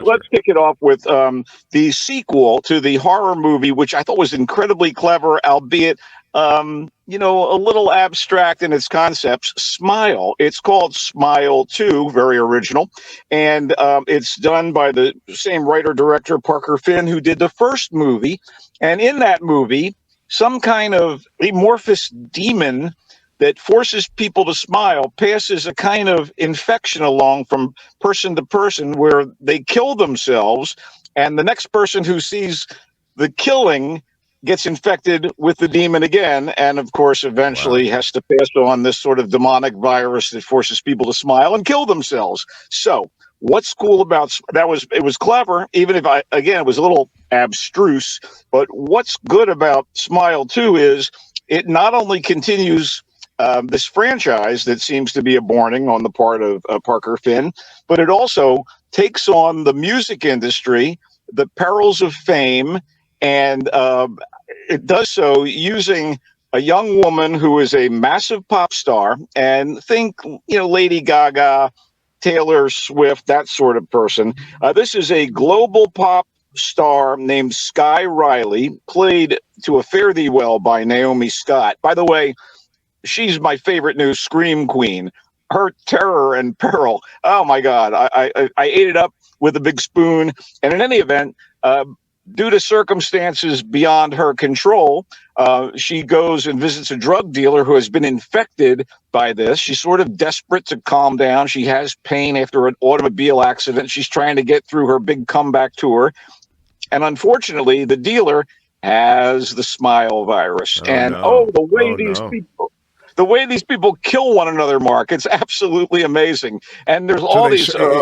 let's kick it off with the sequel to the horror movie, which I thought was incredibly clever, albeit a little abstract in its concepts. Smile. It's called Smile 2, very original, and it's done by the same writer director Parker Finn who did the first movie. And in that movie, some kind of amorphous demon that forces people to smile passes a kind of infection along from person to person where they kill themselves, and the next person who sees the killing gets infected with the demon again, and of course eventually has to pass on this sort of demonic virus that forces people to smile and kill themselves. So what's cool about that was it was clever, even if it was a little abstruse, but what's good about Smile 2 is it not only continues this franchise that seems to be a borning on the part of Parker Finn, but it also takes on the music industry, the perils of fame, and it does so using a young woman who is a massive pop star, and think, Lady Gaga, Taylor Swift, that sort of person. This is a global pop star named Sky Riley, played to a fare thee well by Naomi Scott. By the way, she's my favorite new scream queen. Her terror and peril. Oh my God. I ate it up with a big spoon. And in any event, due to circumstances beyond her control, she goes and visits a drug dealer who has been infected by this. She's sort of desperate to calm down. She has pain after an automobile accident. She's trying to get through her big comeback tour. And unfortunately, the dealer has the smile virus. The way these people kill one another, Mark, it's absolutely amazing. And there's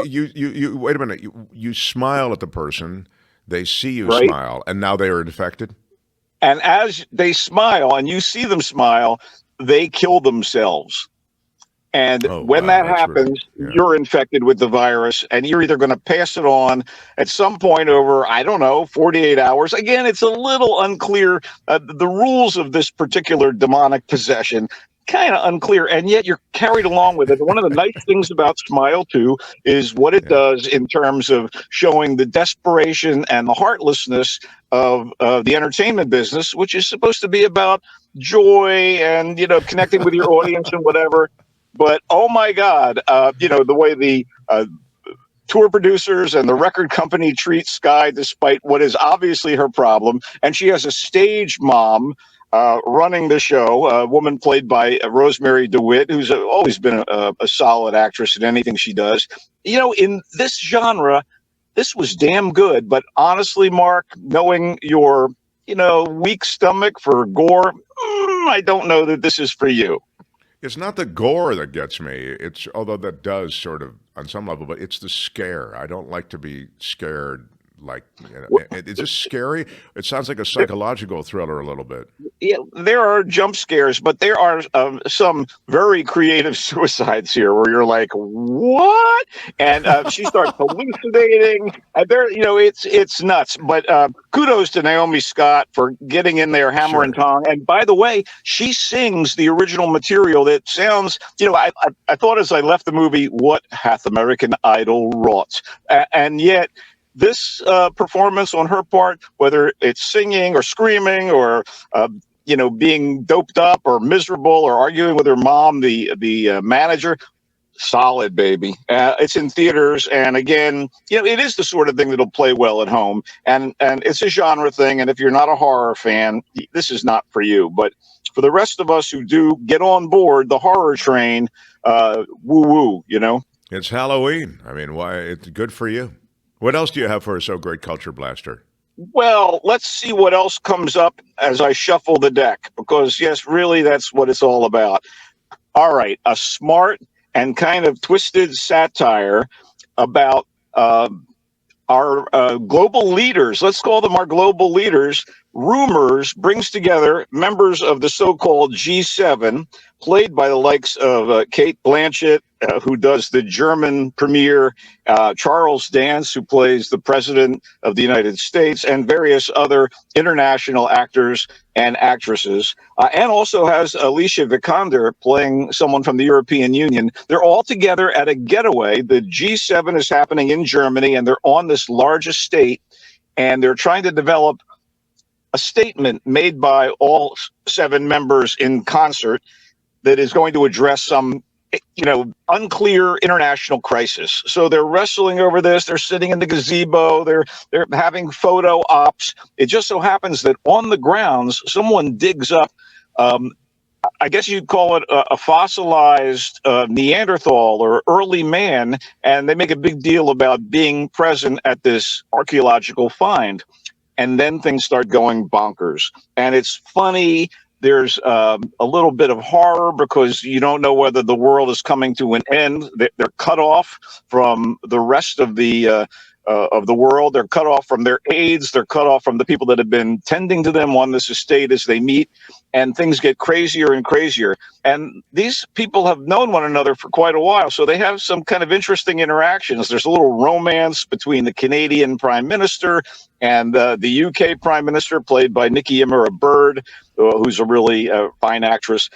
you wait a minute. You smile at the person, they see you right? smile, and now they are infected. And as they smile, and you see them smile, they kill themselves. And when that happens, you're infected with the virus, and you're either going to pass it on at some point over, 48 hours. Again, it's a little unclear. The rules of this particular demonic possession, kind of unclear, and yet you're carried along with it. One of the nice things about Smile 2 is what it does in terms of showing the desperation and the heartlessness of the entertainment business, which is supposed to be about joy and, connecting with your audience and whatever. But, oh, my God, the way the tour producers and the record company treat Sky, despite what is obviously her problem. And she has a stage mom running the show, a woman played by Rosemary DeWitt, who's always been a solid actress in anything she does. In this genre, this was damn good. But honestly, Mark, knowing your, weak stomach for gore, I don't know that this is for you. It's not the gore that gets me. Although that does sort of on some level, but it's the scare. I don't like to be scared. Is this scary? It sounds like a psychological thriller a little bit. Yeah, there are jump scares, but there are some very creative suicides here where you're like, what? And she starts hallucinating. And it's nuts. But kudos to Naomi Scott for getting in there, hammer and tong. And by the way, she sings the original material that sounds, I thought as I left the movie, what hath American Idol wrought? And yet, this performance on her part, whether it's singing or screaming or being doped up or miserable or arguing with her mom, the manager, solid, baby. It's in theaters, and again, it is the sort of thing that'll play well at home, and it's a genre thing. And if you're not a horror fan, this is not for you. But for the rest of us who do get on board the horror train, woo woo, It's Halloween. I mean, why? It's good for you. What else do you have for us, So Great Culture Blaster? Well, let's see what else comes up as I shuffle the deck, because, yes, really, that's what it's all about. All right, a smart and kind of twisted satire about our global leaders. Let's call them our global leaders. Rumors brings together members of the so-called G7 played by the likes of Kate Blanchett, who does the German premiere, Charles Dance, who plays the President of the United States, and various other international actors and actresses, and also has Alicia Vikander playing someone from the European Union. They're all together at a getaway. The G7 is happening in Germany, and they're on this large estate, and they're trying to develop a statement made by all 7 members in concert that is going to address some, unclear international crisis. So they're wrestling over this. They're sitting in the gazebo. They're having photo ops. It just so happens that on the grounds, someone digs up, I guess you'd call it a fossilized Neanderthal or early man, and they make a big deal about being present at this archaeological find. And then things start going bonkers. And it's funny. There's a little bit of horror because you don't know whether the world is coming to an end. They're cut off from the rest of the world. They're cut off from their aides. They're cut off from the people that have been tending to them on this estate as they meet. And things get crazier and crazier. And these people have known one another for quite a while, so they have some kind of interesting interactions. There's a little romance between the Canadian Prime Minister and the UK Prime Minister, played by Nikki Imara Bird, who's a really fine actress.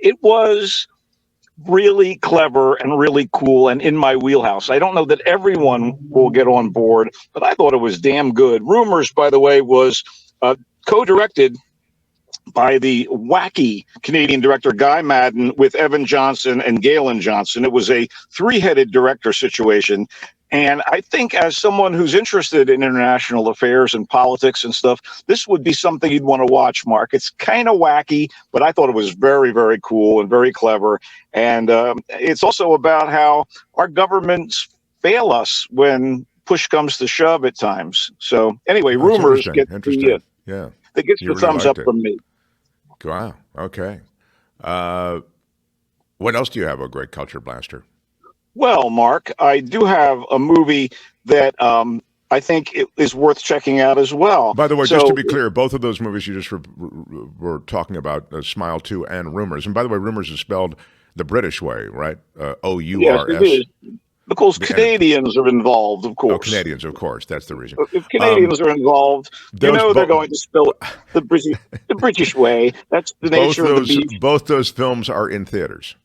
It was really clever and really cool and in my wheelhouse. I don't know that everyone will get on board, but I thought it was damn good. Rumours, by the way, was co-directed by the wacky Canadian director Guy Madden with Evan Johnson and Galen Johnson. It was a 3-headed director situation. And I think as someone who's interested in international affairs and politics and stuff, this would be something you'd want to watch, Mark. It's kind of wacky, but I thought it was very, very cool and very clever. And it's also about how our governments fail us when push comes to shove at times. So anyway, That's Rumours interesting. get Interesting. Yeah. That gets the thumbs up from me. Wow. Okay. What else do you have, a great culture blaster? Well, Mark, I do have a movie that I think it is worth checking out as well. By the way, just to be clear, both of those movies you just were talking about, Smile 2 and Rumours. And by the way, Rumours is spelled the British way, right? O-U-R-S. Yes, it is. Because Canadians are involved, of course. Oh, Canadians, of course. That's the reason. If Canadians are involved, they're going to spell it the British way. That's the nature of the beast. Both those films are in theaters.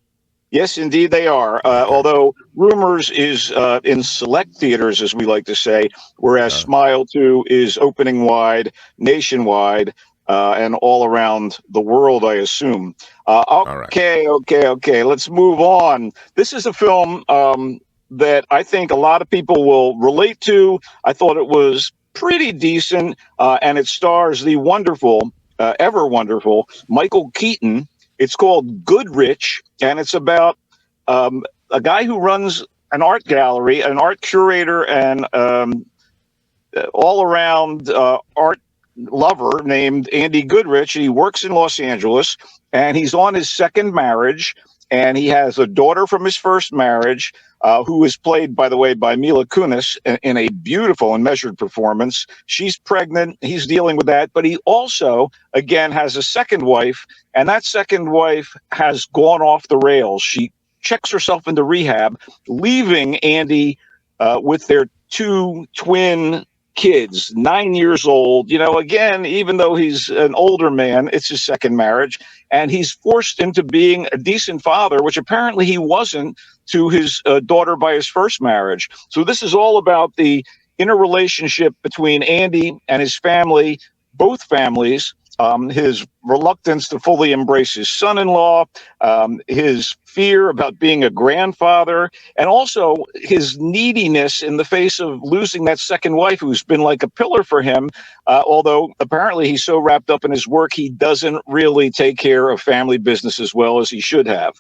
Yes, indeed they are. Although Rumours is in select theaters, as we like to say, whereas Smile 2 is opening wide, nationwide, and all around the world, I assume. Okay. Let's move on. This is a film that I think a lot of people will relate to. I thought it was pretty decent, and it stars the wonderful, ever wonderful Michael Keaton. It's called Goodrich, and it's about a guy who runs an art gallery, an art curator, and all-around art lover named Andy Goodrich. He works in Los Angeles, and he's on his second marriage, and he has a daughter from his first marriage, who is played, by the way, by Mila Kunis in a beautiful and measured performance. She's pregnant. He's dealing with that. But he also, again, has a second wife, and that second wife has gone off the rails. She checks herself into rehab, leaving Andy with their 2 twin kids, 9 years old. Again, even though he's an older man, it's his second marriage, and he's forced into being a decent father, which apparently he wasn't to his daughter by his first marriage. So this is all about the interrelationship between Andy and his family, both families, his reluctance to fully embrace his son-in-law, his fear about being a grandfather, and also his neediness in the face of losing that second wife who's been like a pillar for him, although apparently he's so wrapped up in his work he doesn't really take care of family business as well as he should have.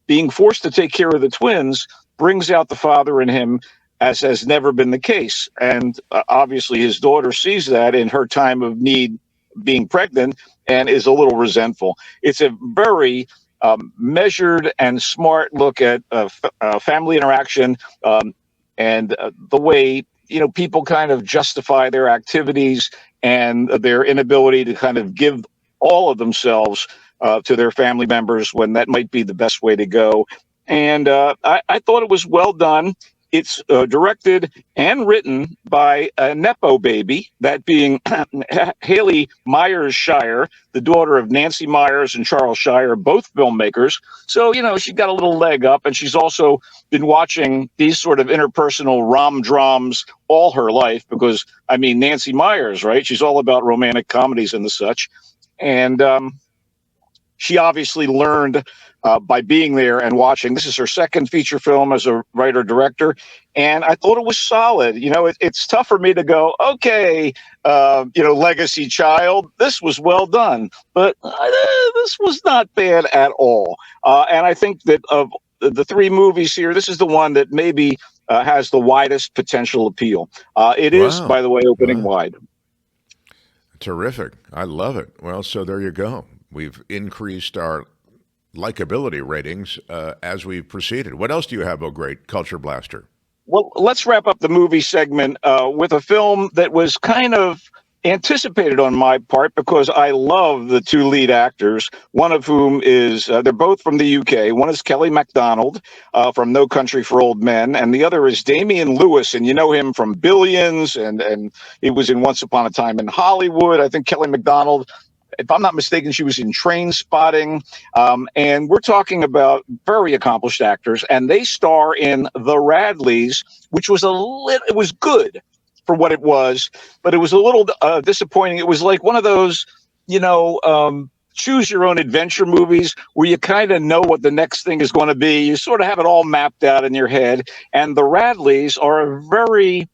Being forced to take care of the twins brings out the father in him, as has never been the case. And obviously his daughter sees that in her time of need, being pregnant, and is a little resentful. It's a very measured and smart look at family interaction, and the way people kind of justify their activities and their inability to kind of give all of themselves to their family members when that might be the best way to go. And I thought it was well done. It's directed and written by a Nepo baby, that being Haley Myers Shire, the daughter of Nancy Myers and Charles Shire, both filmmakers. So, she got a little leg up, and she's also been watching these sort of interpersonal rom-droms all her life because, Nancy Myers, right? She's all about romantic comedies and the such. And she obviously learned by being there and watching. This is her second feature film as a writer-director, and I thought it was solid. It's tough for me to go, okay, Legacy Child, this was well done, but this was not bad at all. And I think that of the three movies here, this is the one that maybe has the widest potential appeal. It is, by the way, opening wide. Terrific. I love it. Well, so there you go. We've increased our likability ratings as we've proceeded. What else do you have, oh great Culture Blaster? Well, let's wrap up the movie segment with a film that was kind of anticipated on my part because I love the two lead actors, one of whom is, they're both from the UK. One is Kelly MacDonald from No Country for Old Men, and the other is Damian Lewis, and you know him from Billions, and he was in Once Upon a Time in Hollywood. I think Kelly MacDonald, if I'm not mistaken, she was in Train Spotting. And we're talking about very accomplished actors, and they star in The Radleys, which was it was good for what it was, but it was a little disappointing. It was like one of those, choose your own adventure movies where you kind of know what the next thing is going to be. You sort of have it all mapped out in your head. And the Radleys are a very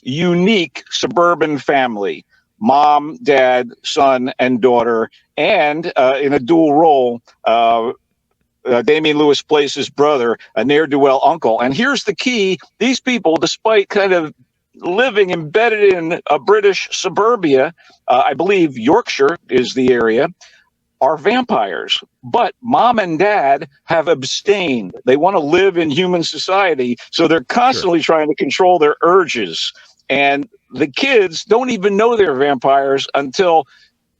unique suburban family. Mom, dad, son, and daughter, and in a dual role, Damian Lewis plays his brother, a ne'er-do-well uncle. And here's the key. These people, despite kind of living embedded in a British suburbia, I believe Yorkshire is the area, are vampires. But mom and dad have abstained. They want to live in human society, so they're constantly trying to control their urges. And the kids don't even know they're vampires until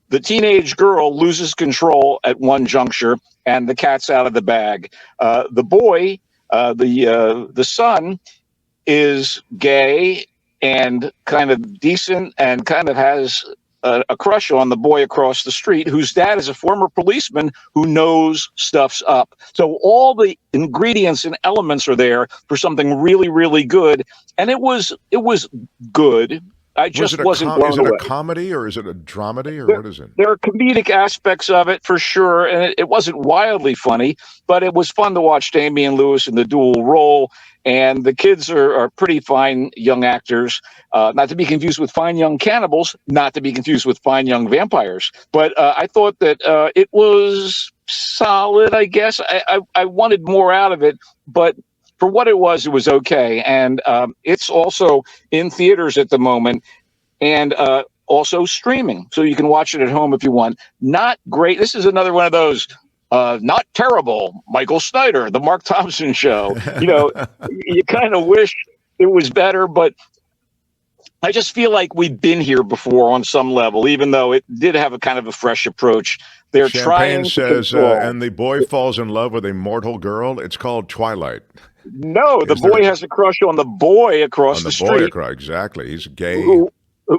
the teenage girl loses control at one juncture and the cat's out of the bag. The boy, the son, is gay and kind of decent and kind of has a crush on the boy across the street whose dad is a former policeman who knows stuff's up. So all the ingredients and elements are there for something really, really good. And it was good. I just wasn't blown away. Is it a comedy or is it a dramedy or what is it? There are comedic aspects of it for sure, and it wasn't wildly funny, but it was fun to watch Damian Lewis in the dual role. And the kids are pretty fine young actors, not to be confused with fine young cannibals, not to be confused with fine young vampires. But I thought that it was solid, I guess. I wanted more out of it, but for what it was okay. And it's also in theaters at the moment and also streaming. So you can watch it at home if you want. Not great. This is another one of those not terrible Michael Snyder, the Mark Thompson show. You kind of wish it was better, but I just feel like we've been here before on some level, even though it did have a kind of a fresh approach. They're Champagne trying to says, and the boy falls in love with a mortal girl. It's called Twilight. No, the boy has a crush on the boy across the street. Exactly. He's a gay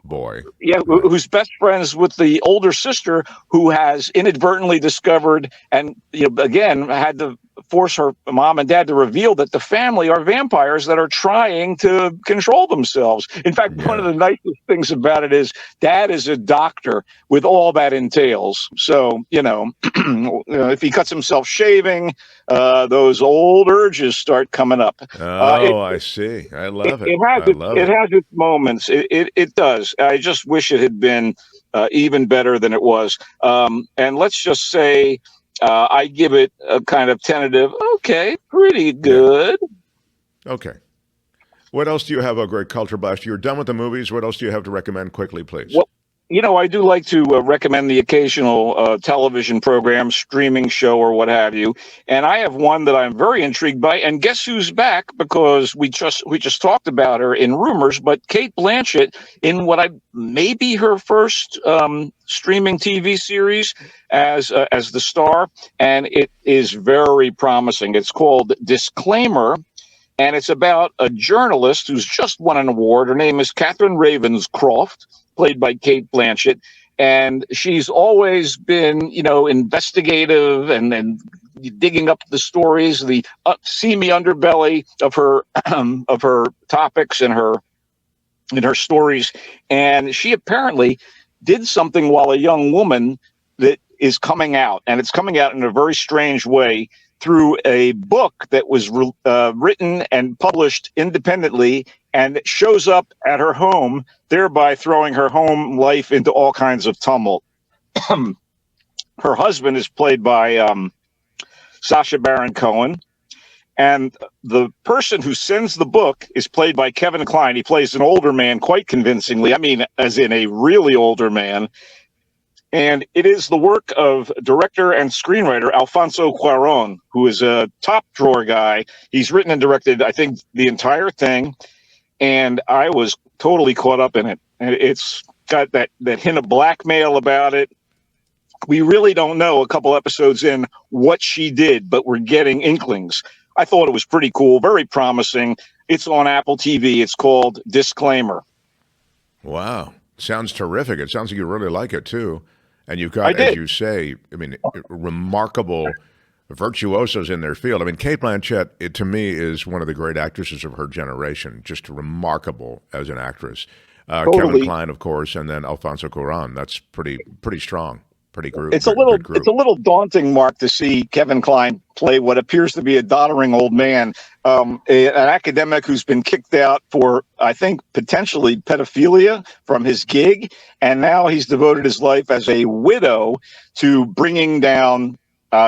boy. Yeah, right. Who's best friends with the older sister who has inadvertently discovered and, again, had to force her mom and dad to reveal that the family are vampires that are trying to control themselves. In fact, one of the nicest things about it is dad is a doctor with all that entails. So, if he cuts himself shaving, those old urges start coming up. I see. I love it. It has its moments. It does. I just wish it had been even better than it was. And let's just say, I give it a kind of tentative, okay, pretty good. Okay. What else do you have, a great Culture Blast? You're done with the movies. What else do you have to recommend quickly, please? I do like to recommend the occasional television program, streaming show, or what have you. And I have one that I'm very intrigued by. And guess who's back? Because we just talked about her in Rumors, but Kate Blanchett in what I may be her first streaming TV series as the star, and it is very promising. It's called Disclaimer, and it's about a journalist who's just won an award. Her name is Catherine Ravenscroft, played by Kate Blanchett, and she's always been, investigative and digging up the stories, the seamy underbelly of her of her topics and her stories. And she apparently did something while a young woman that is coming out, and it's coming out in a very strange way through a book that was written and published independently, and it shows up at her home, thereby throwing her home life into all kinds of tumult. Her husband is played by Sacha Baron Cohen, and the person who sends the book is played by Kevin Kline. He plays an older man quite convincingly. I mean, as in a really older man. And it is the work of director and screenwriter Alfonso Cuarón, who is a top drawer guy. He's written and directed, I think, the entire thing. And I was totally caught up in it. And it's got that hint of blackmail about it. We really don't know a couple episodes in what she did, but we're getting inklings. I thought it was pretty cool, very promising. It's on Apple TV. It's called Disclaimer. Wow. Sounds terrific. It sounds like you really like it, too. And you've got, as you say, I mean, remarkable virtuosos in their field. I mean, Kate Blanchett, to me, is one of the great actresses of her generation. Just remarkable as an actress. Totally. Kevin Kline, of course, and then Alfonso Cuarón. That's pretty strong. Pretty group. It's a little daunting, Mark, to see Kevin Kline play what appears to be a doddering old man, an academic who's been kicked out for, I think, potentially pedophilia from his gig, and now he's devoted his life as a widow to bringing down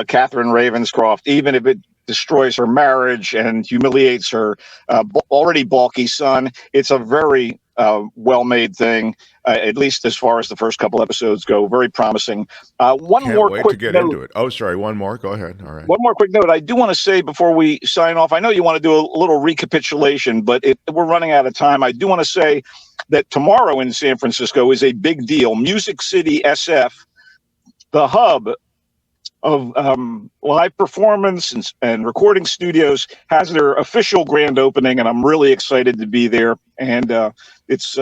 Catherine Ravenscroft, even if it destroys her marriage and humiliates her already bulky son. It's a very well-made thing, at least as far as the first couple episodes go. Very promising. Can't wait to get into it. Oh, sorry, one more. Go ahead. All right. One more quick note. I do want to say before we sign off, I know you want to do a little recapitulation, but we're running out of time. I do want to say that tomorrow in San Francisco is a big deal. Music City SF, the hub of live performance and recording studios, has their official grand opening, and I'm really excited to be there. And it's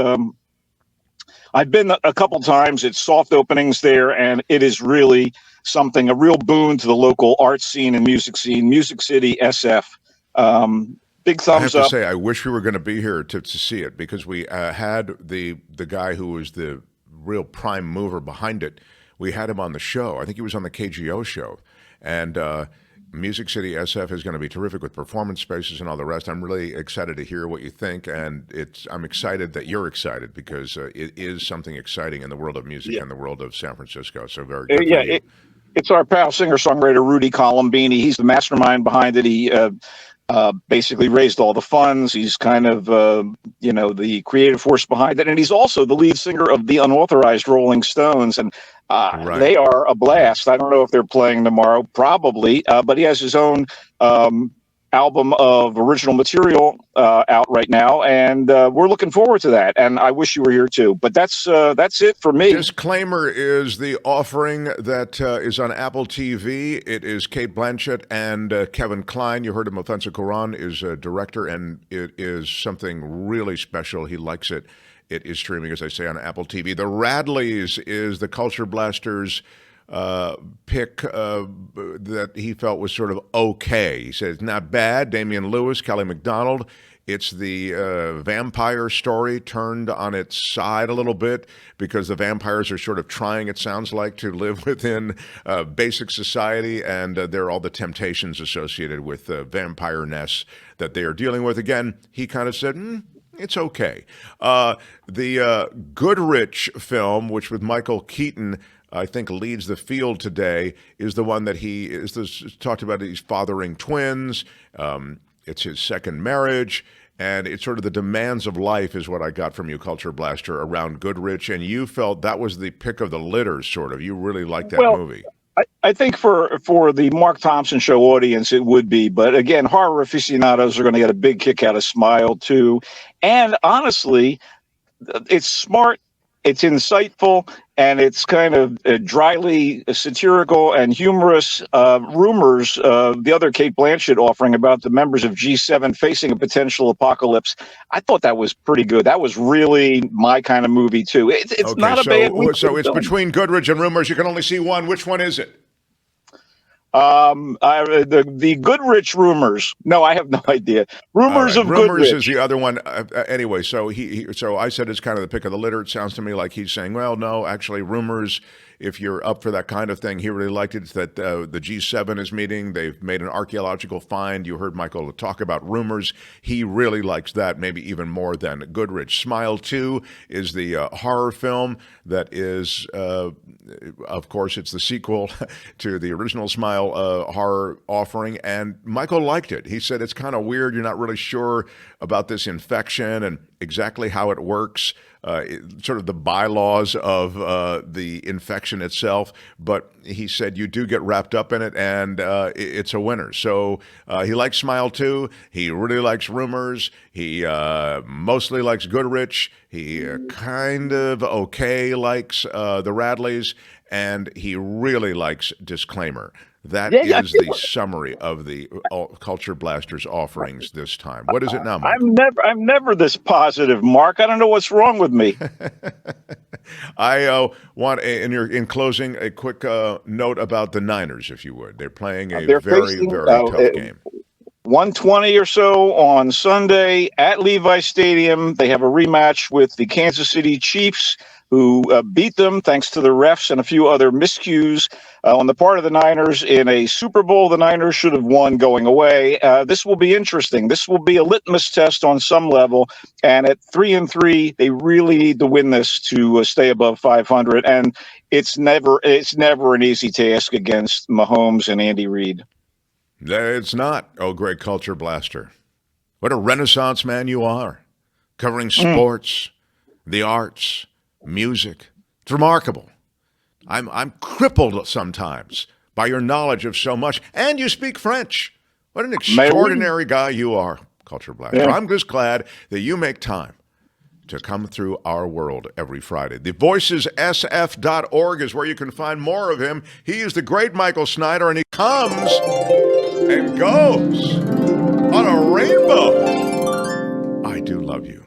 I've been a couple times. It's soft openings there, and it is really something, a real boon to the local art scene and music scene. Music City SF. Big thumbs up. I have to say, I wish we were going to be here to see it, because we had the guy who was the real prime mover behind it. We had him on the show. I think he was on the KGO show. And Music City SF is going to be terrific with performance spaces and all the rest. I'm really excited to hear what you think, and I'm excited that you're excited, because it is something exciting in the world of music and the world of San Francisco. So very good. For you. It's our pal, singer-songwriter Rudy Colombini. He's the mastermind behind it. He basically raised all the funds. He's kind of, the creative force behind it. And he's also the lead singer of the unauthorized Rolling Stones. And they are a blast. I don't know if they're playing tomorrow, probably, but he has his own album of original material out right now, and we're looking forward to that. And I wish you were here too. But that's it for me. Disclaimer is the offering that is on Apple TV. It is Kate Blanchett and Kevin Kline. You heard him. Alfonso Cuarón is a director, and it is something really special. He likes it. It is streaming, as I say, on Apple TV. The Radleys is the Culture Blasters pick that he felt was sort of okay. He said it's not bad. Damian Lewis, Kelly MacDonald. It's the vampire story turned on its side a little bit, because the vampires are sort of trying, it sounds like, to live within basic society, and there are all the temptations associated with vampire-ness that they are dealing with. Again, he kind of said, it's okay. The Goodrich film, which with Michael Keaton, I think leads the field today, is the one that he talked about. He's fathering twins. It's his second marriage, And it's sort of the demands of life is what I got from you, Culture Blaster, around Goodrich. And you felt that was the pick of the litter, sort of. You really liked that movie. I think for the Mark Thompson Show audience, it would be. But again, horror aficionados are going to get a big kick out of Smile, too. And honestly, it's smart, it's insightful, and it's kind of dryly satirical and humorous. Rumors, the other Kate Blanchett offering about the members of G7 facing a potential apocalypse. I thought that was pretty good. That was really my kind of movie, too. It's Okay, not a bad week. So it's between Goodrich and Rumors. You can only see one. Which one is it? The Goodrich rumors. No, I have no idea. Rumors of Rumors Goodrich is the other one. Anyway, so so I said it's kind of the pick of the litter. It sounds to me like he's saying, well, no, actually, Rumors. If you're up for that kind of thing, he really liked it. That the G7 is meeting. They've made an archaeological find. You heard Michael talk about Rumors. He really likes that, maybe even more than Goodrich. Smile 2 is the horror film that is, of course, it's the sequel to the original Smile horror offering. And Michael liked it. He said it's kind of weird. You're not really sure about this infection and exactly how it works. Sort of the bylaws of the infection itself, but he said you do get wrapped up in it, and it's a winner. So he likes Smile 2. He really likes Rumors. He mostly likes Goodrich. He kind of likes the Radleys, and he really likes Disclaimer. That is the summary of the Culture Blasters offerings this time. What is it now, Mike? I'm never this positive, Mark. I don't know what's wrong with me. I want, in closing, a quick note about the Niners, if you would. They're playing a very tough game. 1:20 or so on Sunday at Levi Stadium. They have a rematch with the Kansas City Chiefs, who beat them thanks to the refs and a few other miscues on the part of the Niners in a Super Bowl the Niners should have won going away. This will be interesting. This will be a litmus test on some level. And at 3-3, they really need to win this to stay above 500. And it's never an easy task against Mahomes and Andy Reid. It's not, oh great Culture Blaster. What a Renaissance man you are, covering sports, the arts, music. It's remarkable. I'm crippled sometimes by your knowledge of so much, and you speak French. What an extraordinary guy you are, Culture Blaster. Yeah. I'm just glad that you make time to come through our world every Friday. TheVoicesSF.org is where you can find more of him. He is the great Michael Snyder, and he comes and goes on a rainbow. I do love you.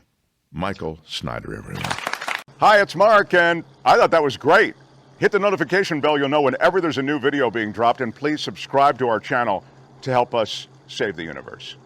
Michael Snyder, everyone. Hi, it's Mark, and I thought that was great. Hit the notification bell. You'll know whenever there's a new video being dropped, and please subscribe to our channel to help us save the universe.